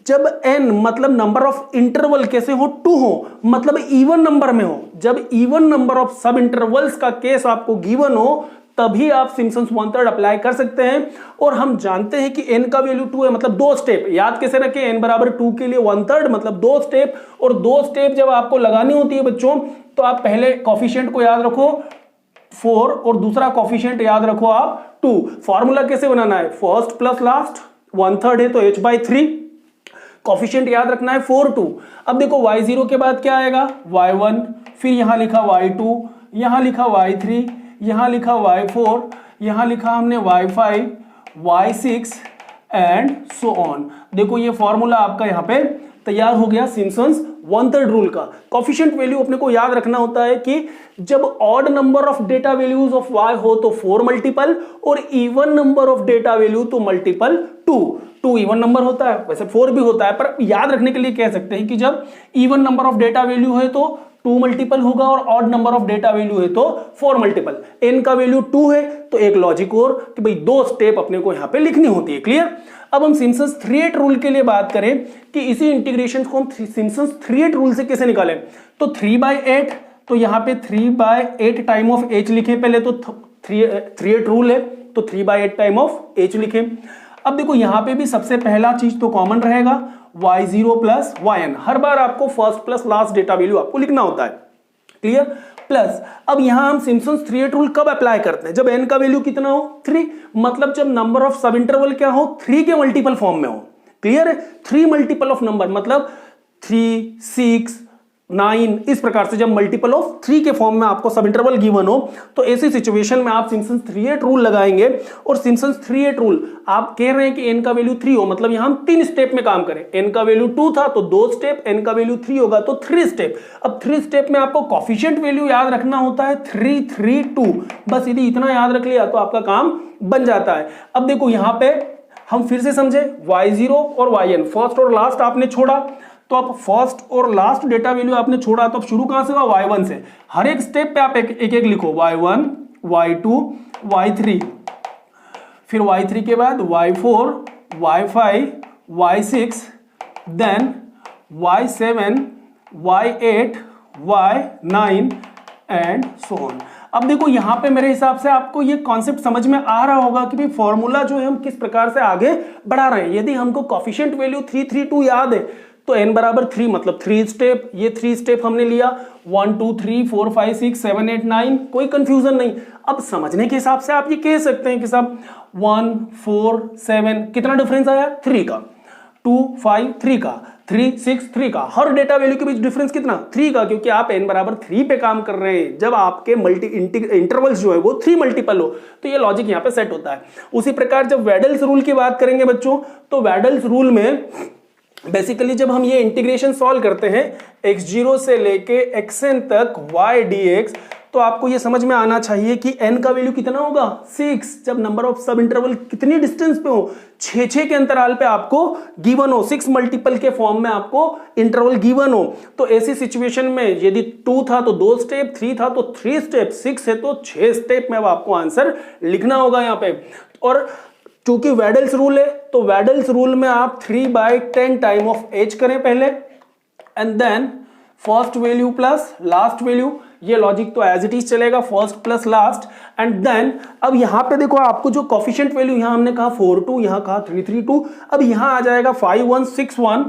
जब n मतलब नंबर ऑफ इंटरवल कैसे हो, 2 हो, मतलब इवन नंबर में हो। जब इवन नंबर ऑफ सब इंटरवल्स का केस आपको गिवन हो तभी आप सिम्पसन्स 1/3 अप्लाई कर सकते हैं। और हम जानते हैं कि n का वैल्यू 2 है, मतलब 2 स्टेप याद कैसे रखें, n बराबर 2 के लिए 1/3 मतलब 2 स्टेप, और 2 स्टेप जब आपको लगानी होती है बच्चों तो आप पहले कॉफिशिएंट को याद रखो 4 और दूसरा कॉफिशिएंट याद रखो आप 2। फॉर्मूला कैसे बनाना है, फर्स्ट प्लस लास्ट, 1/3 है तो h/3, कॉफिशिएंट याद रखना है 4 2। अब देखो y0 के बाद क्या आएगा, y1, फिर यहां लिखा y2, यहां लिखा y3, यहां लिखा y4, यहां लिखा हमने y5, y6 and so on. देखो ये फॉर्मूला आपका यहां पे तैयार हो गया सिम्पसन्स 1/3 रूल का। कॉफिशिएंट वैल्यू अपने को याद रखना होता है कि जब odd number of data values of y हो तो 4 मल्टीपल और even number of data value तो मल्टीपल 2 इवन नंबर होता है, वैसे 4 भी होता है, पर याद रखने के लिए कह सकते हैं कि जब even number of data value है तो 2 मल्टीपल होगा और odd number of data value है तो 4 मल्टीपल। n का वैल्यू 2 है तो एक लॉजिक और कि भाई 2 स्टेप अपने को यहां पे लिखनी होती है। क्लियर। अब हम सिम्पसन्स 3/8 रूल के लिए बात करें कि इसी इंटीग्रेशन को हम सिम्पसन्स 3/8 रूल से कैसे निकालें, तो 3/8 तो यहां पे 3/8 टाइम ऑफ h लिखे, पहले तो 3/8 रूल है तो 3/8 टाइम ऑफ h लिखे। अब देखो यहां पे भी सबसे पहला चीज तो कॉमन रहेगा y0 प्लस yn, हर बार आपको first plus last data value आपको लिखना होता है। क्लियर। प्लस अब यहां हम सिम्पसन्स 3/8 रूल कब अप्लाई करते हैं, जब n का वैल्यू कितना हो 3, मतलब जब नंबर ऑफ सब इंटरवल क्या हो 3 के मल्टीपल फॉर्म में हो। क्लियर है, 3 मल्टीपल ऑफ नंबर मतलब 3, 6, 9 इस प्रकार से जब मल्टीपल ऑफ 3 के फॉर्म में आपको सब इंटरवल गिवन हो तो ऐसी सिचुएशन में आप सिम्पसन्स 3/8 रूल लगाएंगे। और सिम्पसन्स 3/8 रूल आप कह रहे हैं कि n का वैल्यू 3 हो, मतलब यहां हम 3 स्टेप में काम करें। n का वैल्यू 2 था तो 2 स्टेप, n का वैल्यू 3 होगा तो 3 स्टेप। अब 3 स्टेप में आपको कॉफिशिएंट वैल्यू याद रखना होता है 3 3 2, बस यदि इतना याद रख लिया तो आपका काम बन जाता है। अब देखो यहां पे हम फिर से समझे y0 और yn, फर्स्ट और लास्ट आपने छोड़ा तो अब फर्स्ट और लास्ट डेटा वैल्यू आपने छोड़ा, तो अब शुरू कहां से हुआ, y1 से। हर एक स्टेप पे आप एक एक लिखो, y1, y2, y3, फिर y3 के बाद y4, y5, y6, then y7, y8, y9 and so on. अब देखो यहां पे मेरे हिसाब से आपको ये कॉन्सेप्ट समझ में आ रहा होगा कि भाई फॉर्मूला जो है हम किस प्रकार से आगे बढ़ा रहे हैं। यदि हमको कोफिशिएंट वैल्यू 332 याद है तो n बराबर 3 मतलब 3 स्टेप, ये 3 स्टेप हमने लिया, 1 2 3 4 5 6 7 8 9, कोई कंफ्यूजन नहीं। अब समझने के हिसाब से आप ये कह सकते हैं कि साहब 1 4 7 कितना डिफरेंस आया, 3 का, 2 5 3 का, 3 6 3 का, हर डेटा वैल्यू के बीच डिफरेंस कितना, 3 का, क्योंकि आप n बराबर 3 पे काम कर रहे हैं। जब आपके इंटरवल्स जो है वो 3 मल्टीपल हो तो ये लॉजिक यहाँ पे सेट होता है। उसी प्रकार जब वेडल्स रूल की बात करेंगे बच्चों, तो वेडल्स रूल में बेसिकली जब हम ये इंटीग्रेशन सॉल्व करते हैं x0 से लेके xn तक y dx, तो आपको ये समझ में आना चाहिए कि n का वैल्यू कितना होगा, 6, जब नंबर ऑफ सब इंटरवल कितनी डिस्टेंस पे हो, 6 के अंतराल पे आपको गिवन हो, 6 मल्टीपल के फॉर्म में आपको इंटरवल गिवन हो। तो ऐसी सिचुएशन में यदि 2 था तो 2 स्टेप, 3 था तो 3 स्टेप, 6 है तो 6 स्टेप में अब आपको आंसर लिखना होगा यहाँ पे। और चूंकि वेडल्स रूल है तो वेडल्स रूल में आप 3/10 टाइम ऑफ एच करें पहले, and then first value plus last value, ये लॉजिक तो एज इट इज चलेगा, first plus last, and then अब यहां पे देखो आपको जो कोफिशिएंट वैल्यू यहां हमने कहा 42, यहां कहा 332, अब यहां आ जाएगा 5161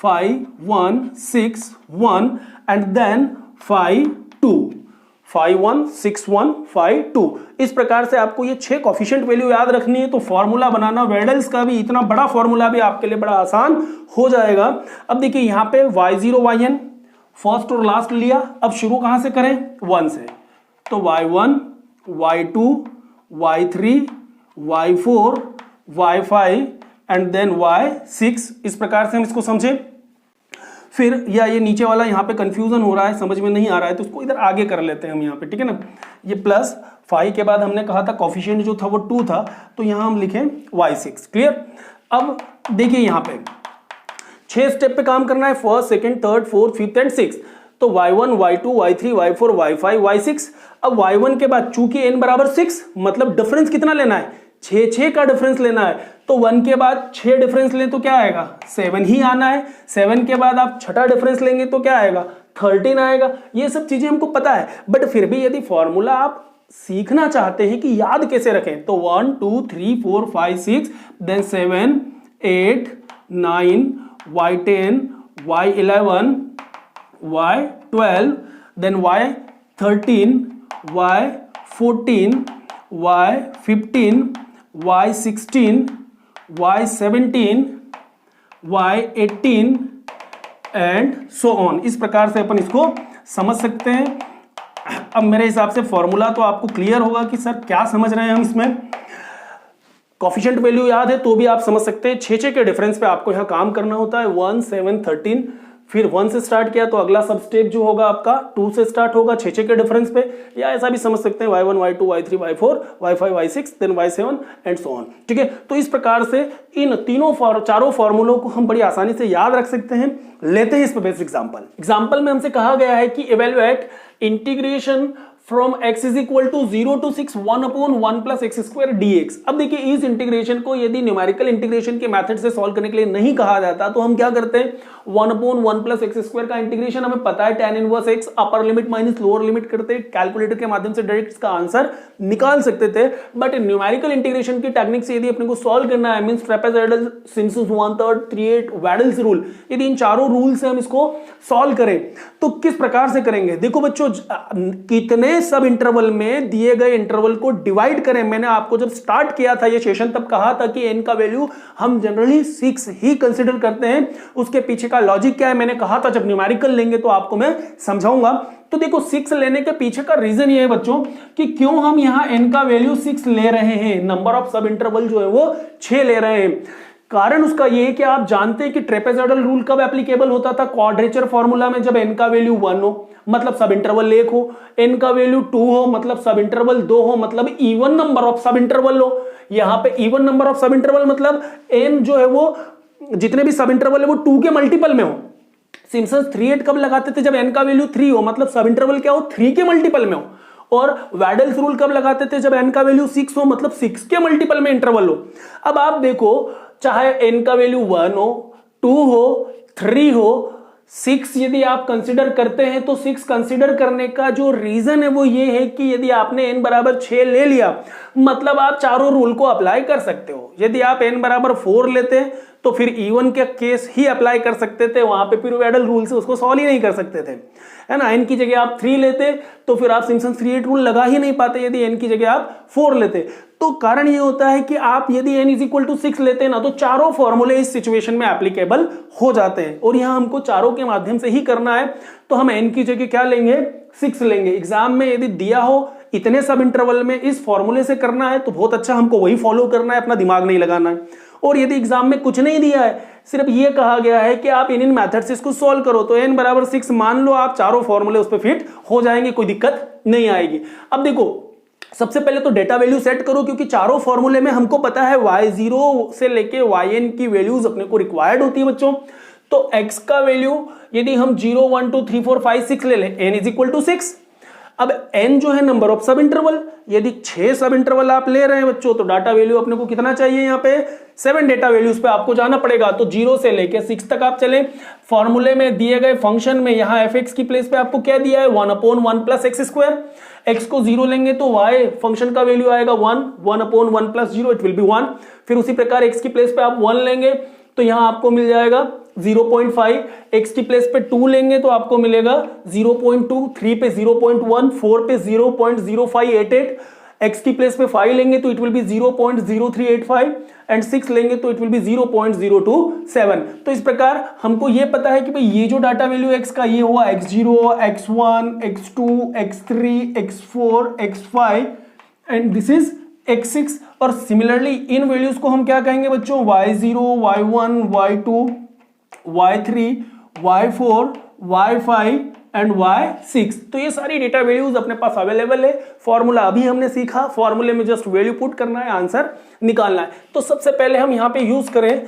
5161 एंड देन 52 516152। इस प्रकार से आपको ये 6 कोफिशिएंट वैल्यू याद रखनी है। तो फॉर्मूला बनाना वेडल्स का भी, इतना बड़ा फॉर्मूला भी आपके लिए बड़ा आसान हो जाएगा। अब देखिए यहां पे y0 yn फर्स्ट और लास्ट लिया, अब शुरू कहां से करें, 1 से, तो y1 y2 y3 y4 y5 and then y6। इस प्रकार से हम इसको समझे। फिर या ये नीचे वाला यहाँ पे कंफ्यूजन हो रहा है, समझ में नहीं आ रहा है, तो उसको इधर आगे कर लेते हैं हम यहाँ पे, ठीक है ना। ये प्लस 5 के बाद हमने कहा था कोफिशिएंट जो था वो 2 था, तो यहाँ हम लिखें y6। क्लियर। अब देखिए यहाँ पे 6 स्टेप पे काम करना है, first second third fourth fifth and six. तो y1 y2 y3 y4 y5 y6। अब y1 के बाद चूंकि n बराबर 6 मतलब डिफरेंस कितना लेना है, 6 का डिफरेंस लेना है। तो 1 के बाद 6 डिफरेंस लें तो क्या आएगा, 7 ही आना है। 7 के बाद आप छठा डिफरेंस लेंगे तो क्या आएगा, 13 आएगा। ये सब चीजें हमको पता है, बट फिर भी यदि फॉर्मूला आप सीखना चाहते हैं कि याद कैसे रखें, तो 1 2 3 4 5 6 then 7 8 9 y10 y11 y12 then y13 y14 y15 y16 y17 y18 and so on. इस प्रकार से अपन इसको समझ सकते हैं। अब मेरे हिसाब से फॉर्मूला तो आपको क्लियर होगा कि सर क्या समझ रहे हैं हम इसमें। कोफिशिएंट वैल्यू याद है तो भी आप समझ सकते हैं, 6 के डिफरेंस पे आपको यहां काम करना होता है। 1 7 13, फिर 1 से स्टार्ट किया तो अगला सब स्टेप जो होगा आपका 2 से स्टार्ट होगा 6 के डिफरेंस पे, या ऐसा भी समझ सकते हैं y1 y2 y3 y4 y5 y6 then y7 and so on. ठीक है, तो इस प्रकार से इन चारों फॉर्मूलों को हम बड़ी आसानी से याद रख सकते हैं। लेते हैं इस पर बेसिक एग्जाम्पल में हमसे कहा गया है कि evaluate integration from x is equal to 0 to 6 1/1 plus x square dx। अब देखिए इस इंटीग्रेशन को यदि न्यूमेरिकल इंटीग्रेशन के मेथड से सॉल्व करने के लिए नहीं कहा जाता तो हम क्या करते हैं, 1/1 प्लस एक्स स्क्वायर का इंटीग्रेशन हमें पता है tan inverse x, upper limit minus lower limit करते कैलकुलेटर के माध्यम से डायरेक्ट इसका आंसर निकाल सकते थे। बट न्यूमेरिकल इंटीग्रेशन की टेक्निक से यदि अपने को सॉल्व करना है, means trapezoidal, Simpson's 1/3 3/8 Weddle's rule, यदि इन चारों रूल से हम इसको सॉल्व करें तो किस प्रकार से करेंगे। देखो बच्चों, कितने सब इंटरवल में दिए गए इंटरवल को डिवाइड करें। मैंने आपको जब स्टार्ट किया था ये सेशन तब कहा था कि n का वैल्यू हम जनरली 6 ही कंसीडर करते हैं। उसके पीछे का लॉजिक क्या है मैंने कहा था, जब न्यूमेरिकल लेंगे तो आपको मैं समझाऊंगा। तो देखो 6 लेने के पीछे का रीजन ये है बच्चों कि क्यों हम यहां n का वैल्यू 6 ले रहे हैं, नंबर ऑफ सब इंटरवल जो है वो 6 ले रहे हैं। कारण उसका ये है कि आप जानते हैं कि ट्रेपेजॉइडल रूल कब एप्लीकेबल होता था, क्वाड्रेचर फॉर्मूला में, जब n का वैल्यू 1 हो मतलब सब इंटरवल 1 हो, n का वैल्यू 2 हो मतलब सब इंटरवल 2 हो, मतलब even number of sub interval हो। यहां पे even number of sub interval मतलब n जो है वो जितने भी सब इंटरवल है वो 2 के मल्टीपल में हो। सिम्पसन्स 3/8 कब लगाते थे? जब n का वैल्यू 3 हो, मतलब सब इंटरवल क्या हो? 3 के मल्टीपल में हो। और वैडल्स रूल कब लगाते थे? जब n का वैल्यू 6 हो, मतलब 6 के मल्टीपल में इंटरवल हो। अब आप देखो, चाहे n का वैल्यू 1 हो, 2 हो, 3 हो, 6 यदि आप कंसिडर करते हैं तो 6 कंसिडर करने का जो रीजन है वो ये है कि यदि आपने n बराबर 6 ले लिया, मतलब आप चारों रूल को अप्लाई कर सकते हो। यदि आप n बराबर 4 लेते तो फिर इवन के केस ही अप्लाई कर सकते थे, वहां पे फिर वैडल रूल से उसको सॉल्व ही नहीं कर सकते थे, है ना। n की जगह आप 3 लेते तो फिर आप सिम्पसन्स 3/8 रूल लगा ही नहीं पाते यदि n की जगह आप 4 लेते। तो कारण ये होता है कि आप यदि n = 6 लेते हैं ना, तो चारों फॉर्मूले इस सिचुएशन में एप्लीकेबल हो जाते हैं। और यहां हमको चारों के माध्यम से ही करना है, तो हम n की जगह क्या लेंगे? 6 लेंगे। एग्जाम में यदि दिया हो इतने सब इंटरवल में इस फॉर्मूले से करना है तो बहुत अच्छा, हमको वही फॉलो करना है, अपना दिमाग नहीं लगाना है। और यदि एग्जाम में कुछ नहीं दिया है, सिर्फ ये कहा गया है कि आप इन मेथड से इसको सॉल्व करो, तो n बराबर 6 मान लो, आप चारों फॉर्मूले उस पर फिट हो जाएंगे, कोई दिक्कत नहीं आएगी। अब देखो, सबसे पहले तो डेटा वैल्यू सेट करो, क्योंकि चारों फॉर्मूले में हमको पता है y0 से लेके yn की वैल्यूज अपने को रिक्वायर्ड होती है बच्चों। तो x का वैल्यू यदि हम 0 1 2 3 4 5 6 ले लें, n = 6। अब n जो है नंबर ऑफ सब इंटरवल, यदि 6 सब इंटरवल आप ले रहे हैं बच्चों, तो डाटा वैल्यू अपने को कितना चाहिए? यहाँ पे 7 डेटा वैल्यूज पे आपको जाना पड़ेगा। तो 0 से लेके 6 तक आप चले। फॉर्मूले में दिए गए फंक्शन में यहाँ fx की प्लेस पे आपको क्या दिया है? 1/1 + x²। x को 0 लेंगे तो y फंक्शन का वैल्यू आएगा 1, 1/1 + 0 इट विल बी 1। फिर उसी प्रकार x की प्लेस पे आप 1 लेंगे तो यहां आपको मिल जाएगा 0.5, x की प्लेस पे 2 लेंगे तो आपको मिलेगा 0.2, 3 पे 0.1, 4 पे 0.0588, x की प्लेस पे 5 लेंगे तो इट विल बी 0.0385 एंड 6 लेंगे तो इट विल बी 0.027। तो इस प्रकार हमको ये पता है कि भाई ये जो डाटा वैल्यू x का ये हुआ x0, x1, x2, x3, x4, x5 and this is x6। और सिमिलरली इन वैल्यूज को हम क्या कहेंगे बच्चों? y0, y1, y2, y3, y4, y5 and y6। तो ये सारी डेटा वैल्यूज अपने पास अवेलेबल है। फॉर्मूला अभी हमने सीखा, फॉर्मूले में जस्ट वैल्यू पुट करना है, आंसर निकालना है। तो सबसे पहले हम यहाँ पे यूज करें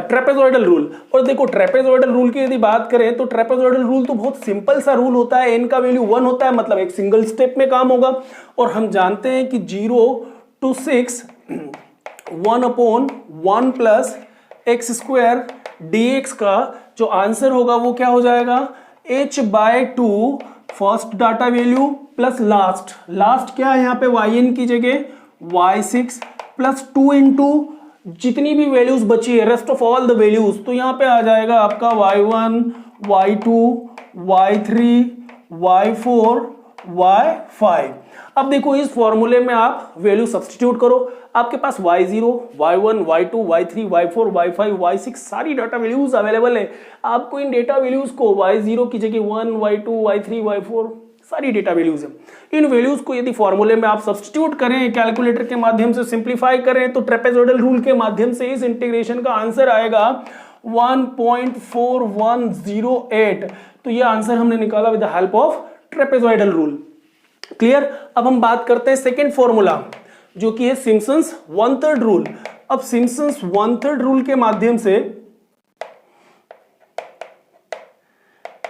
ट्रेपेजॉइडल रूल। और देखो, ट्रेपेजॉइडल रूल की यदि बात करें तो ट्रेपेजॉइडल रूल तो बहुत सिंपल सा रूल होता है। n का वैल्यू 1 होता है, मतलब एक सिंगल स्टेप में काम होगा। और हम जानते हैं कि 0 to 6 1/1 + x² dx का जो आंसर होगा वो क्या हो जाएगा? h/2 first data value plus last क्या है यहाँ पे? yn की जगह y6 प्लस 2 इंटू जितनी भी वैल्यूज बची है, rest of all the values, तो यहाँ पे आ जाएगा आपका y1, y2, y3, y4, y5। अब देखो, इस फॉर्मूले में आप वैल्यू सब्स्टिट्यूट करो, आपके पास y0, y1, y2, y3, y4, y5, y6 सारी डाटा वैल्यूज अवेलेबल है। आपको इन डेटा वैल्यूज को y0 की जगह 1, y2, y3, y4 सारी डेटा वैल्यूज है। इन वैल्यूज को यदि फॉर्मूले में आप सब्स्टिट्यूट करें, कैलकुलेटर के माध्यम से सिंप्लीफाई करें, तो ट्रेपेजॉइडल रूल के माध्यम से इस इंटीग्रेशन का आंसर आएगा 1.4108। तो ये आंसर हमने निकाला with the help of trapezoidal rule. Clear? अब हम बात करते हैं सेकेंड फॉर्मूला, जो कि है सिम्पसन्स 1/3 रूल। अब सिम्पसन्स 1/3 रूल के माध्यम से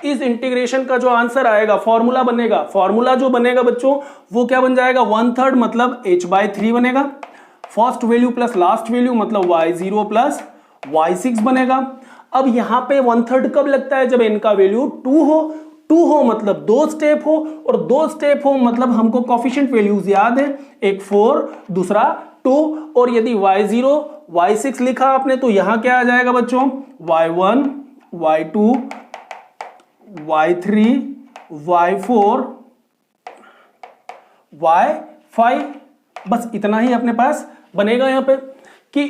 इस इंटीग्रेशन का जो आंसर आएगा, फॉर्मूला बनेगा, फॉर्मूला जो बनेगा बच्चों वो क्या बन जाएगा? 1/3 मतलब h/3 बनेगा। First value plus last value मतलब y0 प्लस y6 बनेगा। अब यहां पे 1/3 कब लगता है? जब n का वैल्यू 2 हो मतलब 2 स्टेप हो, और 2 स्टेप हो मतलब हमको कोफिशिएंट वैल्यूज याद है, एक 4 दूसरा 2। और यदि y0 y6 लिखा आपने तो यहां क्या आ जाएगा बच्चों? y1 y2 y3 y4 y5। बस इतना ही अपने पास बनेगा यहां पे कि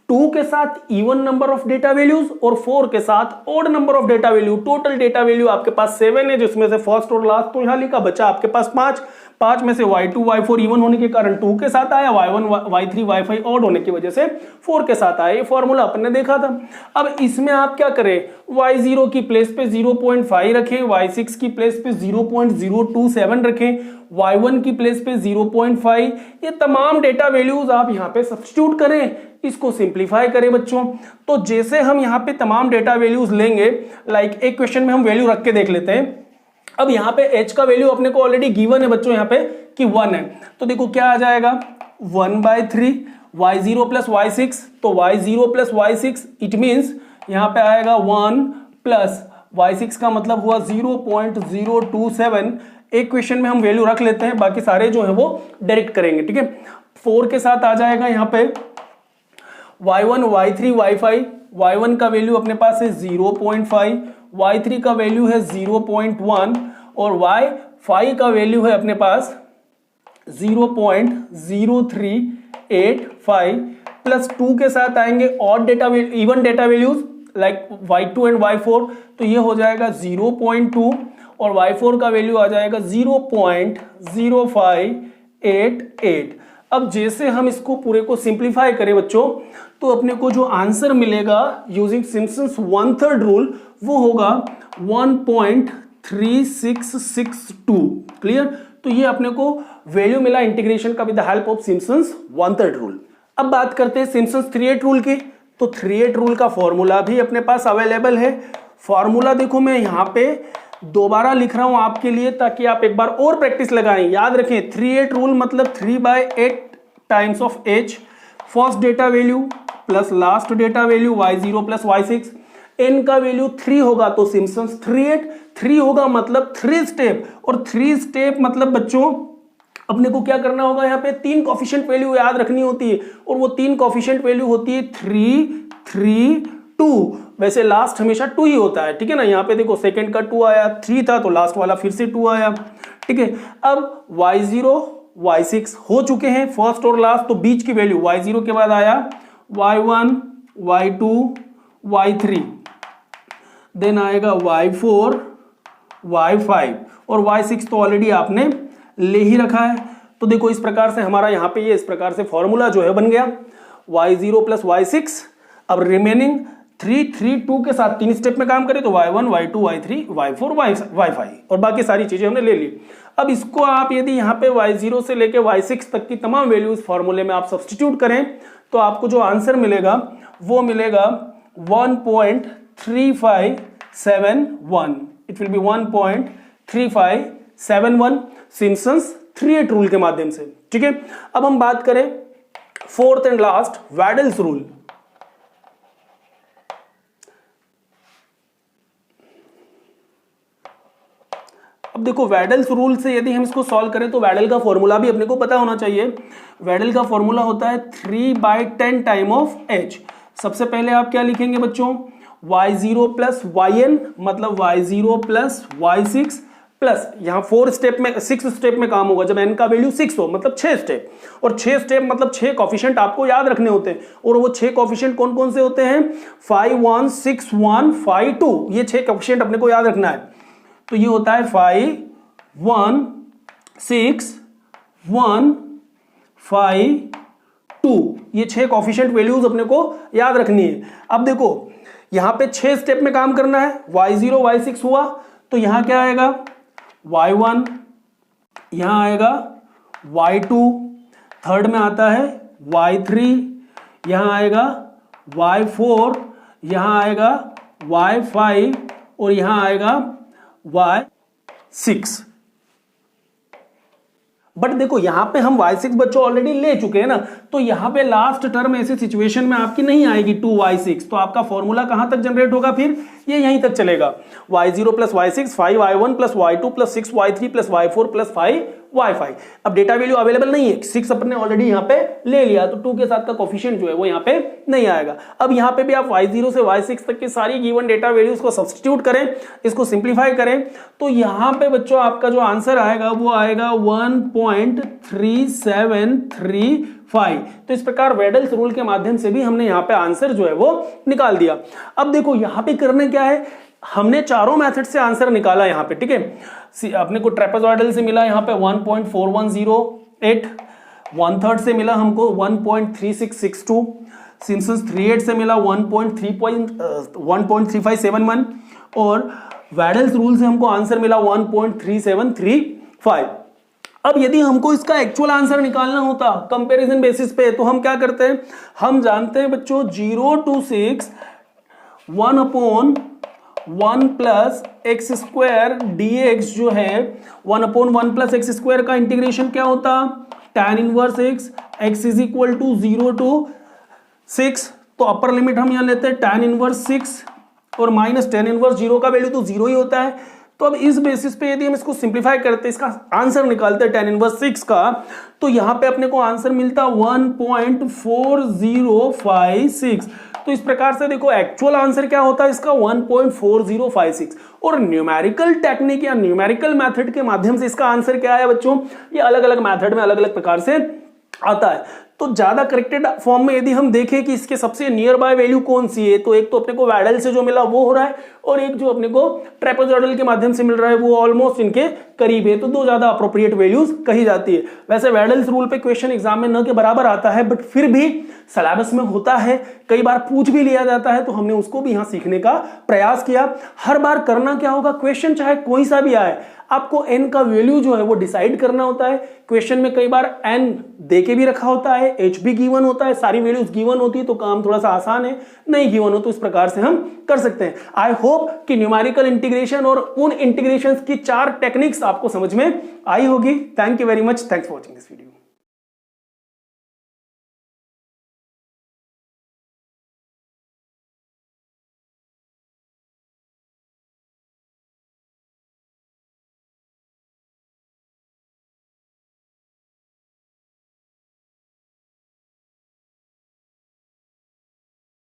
2 के साथ even number of data values और 4 के साथ odd number of data value. Total data value आपके पास 7 है, जिसमें से फर्स्ट और लास्ट तो यहां लिखा, बचा आपके पास 5 5 में से y2 y4 इवन होने के कारण 2 के साथ आया, y1 y3 y5 ऑड होने की वजह से 4 के साथ आया। ये फॉर्मूला अपन ने देखा था। अब इसमें आप क्या करें, y0 की प्लेस पे 0.5 रखें, y6 की प्लेस पे 0.027 रखें, y1 की प्लेस पे 0.5, ये तमाम डेटा वैल्यूज आप यहाँ पे सब्स्टिट्यूट करें, इसको सिंप्लीफाई करें बच्चों। तो जैसे हम यहाँ पे तमाम डेटा वैल्यूज लेंगे, लाइक एक क्वेश्चन में हम वैल्यू रख के देख लेते हैं। अब यहाँ पे h का वैल्यू अपने को ऑलरेडी गिवन है बच्चों यहाँ पे कि 1 है, तो देखो क्या आ जाएगा 1/3 y0 प्लस y6, तो y0 plus y6 it means यहाँ पे आएगा 1 प्लस y6 का मतलब हुआ 0.027। एक क्वेश्चन में हम वैल्यू रख लेते हैं, बाकी सारे जो है वो डायरेक्ट करेंगे, ठीक है। 4 के साथ आ जाएगा यहाँ पे y1 y3 y5, y1 का वैल्यू अपने पास है 0.5, y3 का वैल्यू है 0.1 और y5 का वैल्यू है अपने पास 0.0385 प्लस 2 के साथ आएंगे odd data even data values like y2 and y4, तो ये हो जाएगा 0.2 और y4 का वैल्यू आ जाएगा 0.0588। अब जैसे हम इसको पूरे को सिंप्लीफाई करें बच्चों, तो अपने को जो आंसर मिलेगा यूजिंग सिम्पसन्स 1/3 रूल वो होगा 1.3662। क्लियर? तो ये अपने को वैल्यू मिला इंटीग्रेशन का with the help of Simpson's 1/3 rule. अब बात करते हैं सिम्पसन्स 3/8 रूल की। तो 3/8 रूल का फॉर्मूला भी अपने पास अवेलेबल है। फॉर्मूला देखो मैं यहाँ पे दोबारा लिख रहा हूं आपके लिए ताकि आप एक बार और प्रैक्टिस लगाएं। याद रखें 3/8 रूल मतलब 3/8 times of h, first data value plus last data value y0 plus y6, n का वैल्यू 3 होगा तो सिम्पसन्स 3/8, 3 होगा मतलब 3 स्टेप, और 3 स्टेप मतलब बच्चों अपने को क्या करना होगा, यहाँ पे 3 कोफिशिएंट वैल्यू याद रखनी होती है, और वो 3 कोफिशिएंट वैल्यू होती है 3, 3, 2। वैसे लास्ट हमेशा 2 ही होता है, ठीक है ना। यहाँ पे देखो सेकंड का 2 आया, 3 था तो लास्ट वाला फिर से 2 आया, ठीक है। अब y0 y6 हो चुके हैं फर्स्ट और लास्ट, तो बीच की वैल्यू y0 के बाद आया y1 y2 y3, देन आएगा y4 y5 और y6 तो ऑलरेडी आपने ले ही रखा है। तो देखो इस प्रकार से हमारा यहाँ पे ये इस प्रकार से फॉर्मूला जो है बन गया y0 प्लस y6। अब रिमेनिंग 3, 3, 2 के साथ 3 स्टेप में काम करें तो y1 y2 y3 y4 y5 और बाकी सारी चीजें हमने ले ली। अब इसको आप यदि यहाँ पे y0 से लेके y6 तक की तमाम वैल्यूज फॉर्मूले में आप सब्स्टिट्यूट करें तो आपको जो आंसर मिलेगा वो मिलेगा 1.3571। It will be 1.3571 Simpson's 3/8 rule के माध्यम से, ठीक है। अब हम बात करें fourth and last Weddle's rule. अब देखो वैडल्स रूल से यदि हम इसको सॉल्व करें तो वैडल का फॉर्मूला भी अपने को पता होना चाहिए। वैडल का फॉर्मूला होता है 3/10 टाइम ऑफ h। सबसे पहले आप क्या लिखेंगे बच्चों, y0 प्लस yn मतलब y0 प्लस y6 प्लस यहाँ 4 स्टेप में 6 स्टेप में काम होगा जब n का वैल्यू 6 हो, मतलब 6 स्टेप, और 6 स्टेप मतलब 6 कोफिशिएंट आपको याद रखने होते हैं, और वो 6 कोफिशिएंट कौन कौन से होते हैं 5 1 6 1 5 2, ये 6 कोफिशिएंट अपने को याद रखना है। तो ये होता है 5 1 6 1 5 2, ये 6 कोफिशिएंट वैल्यूज अपने को याद रखनी है। अब देखो यहां पे 6 स्टेप में काम करना है, y0 y6 हुआ तो यहां क्या आएगा y1, यहां आएगा y2, थर्ड में आता है y3, यहां आएगा y4, यहां आएगा y5 और यहां आएगा y6। बट देखो यहां पे हम y6 बच्चों ऑलरेडी ले चुके हैं ना, तो यहां पे लास्ट टर्म ऐसी सिचुएशन में आपकी नहीं आएगी 2y6, तो आपका फॉर्मूला कहां तक जनरेट होगा, फिर ये यहीं तक चलेगा y0 plus y6 5y1 plus y2 plus 6y3 plus y4 plus 5y5। अब डेटा वैल्यू अवेलेबल नहीं है, 6 अपने ऑलरेडी यहाँ पे ले लिया, तो 2 के साथ का कोफिशिएंट जो है वो यहाँ पे नहीं आएगा। अब यहाँ पे भी आप y0 से y6 तक की सारी गिवन डेटा वैल्यूज को सब्स्टिट्यूट करें, इसको सिंप्लीफाई करें, तो यहाँ पे बच्चों आपका जो आंसर आएगा वो आएगा 1.3735। तो इस प्रकार वैडल्स रूल के माध्यम से भी हमने यहाँ पे आंसर जो है वो निकाल दिया। अब देखो यहाँ पे करना क्या है, हमने चारों मेथड से आंसर निकाला यहाँ पे, ठीक है। अपने को ट्रेपेजॉइडल से मिला यहाँ पे 1.4108, 1/3 से मिला हमको 1.3662, सिम्पसन्स 3/8 से मिला 1.3571 और वैडल्स रूल से हमको आंसर मिला 1.3735। अब यदि हमको इसका एक्चुअल आंसर निकालना होता कंपैरिजन बेसिस पे, तो हम क्या करते हैं, हम जानते हैं बच्चों 0 to 6 1/1 plus x square dx जो है 1/1 प्लस एक्स स्क्वायर का इंटीग्रेशन क्या होता, tan inverse x, x is equal to 0 to 6, तो अपर लिमिट हम यहाँ लेते हैं tan इनवर्स 6 और माइनस tan इनवर्स 0 का वैल्यू तो 0 ही होता है। तो अब इस बेसिस पे यदि हम इसको सिंप्लीफाई करते हैं, इसका आंसर निकालते हैं tan इनवर्स 6 का, तो यहाँ पे अपने को आंसर मिलता 1.4056। तो इस प्रकार से देखो एक्चुअल आंसर क्या होता है इसका 1.4056। और न्यूमेरिकल टेक्निक या न्यूमेरिकल मेथड के माध्यम से इसका आंसर क्या है बच्चों, ये अलग अलग मेथड में अलग अलग प्रकार से आता है। तो ज्यादा करेक्टेड फॉर्म में यदि हम देखें कि इसके सबसे नियर बाय वैल्यू कौन सी है, तो एक तो अपने को वैडल से जो मिला वो हो रहा है और एक जो अपने को ट्रेपेजॉइडल के माध्यम से मिल रहा है वो ऑलमोस्ट इनके करीब है, तो दो ज्यादा अप्रोप्रिएट वैल्यूज कही जाती है। वैसे वैडल्स रूल पे क्वेश्चन एग्जाम में न के बराबर आता है, बट फिर भी सिलेबस में होता है, कई बार पूछ भी लिया जाता है, तो हमने उसको भी यहाँ सीखने का प्रयास किया। हर बार करना क्या होगा, क्वेश्चन चाहे कोई सा भी आए, आपको n का वैल्यू जो है वो डिसाइड करना होता है। क्वेश्चन में कई बार n देके भी रखा होता है, h भी गिवन होता है, सारी वैल्यूज गिवन होती है, तो काम थोड़ा सा आसान है, नहीं गिवन हो तो इस प्रकार से हम कर सकते हैं। आई होप कि न्यूमेरिकल इंटीग्रेशन और उन इंटीग्रेशंस की 4 टेक्निक्स आपको समझ में आई होगी। Thank you very much, thanks for watching this video.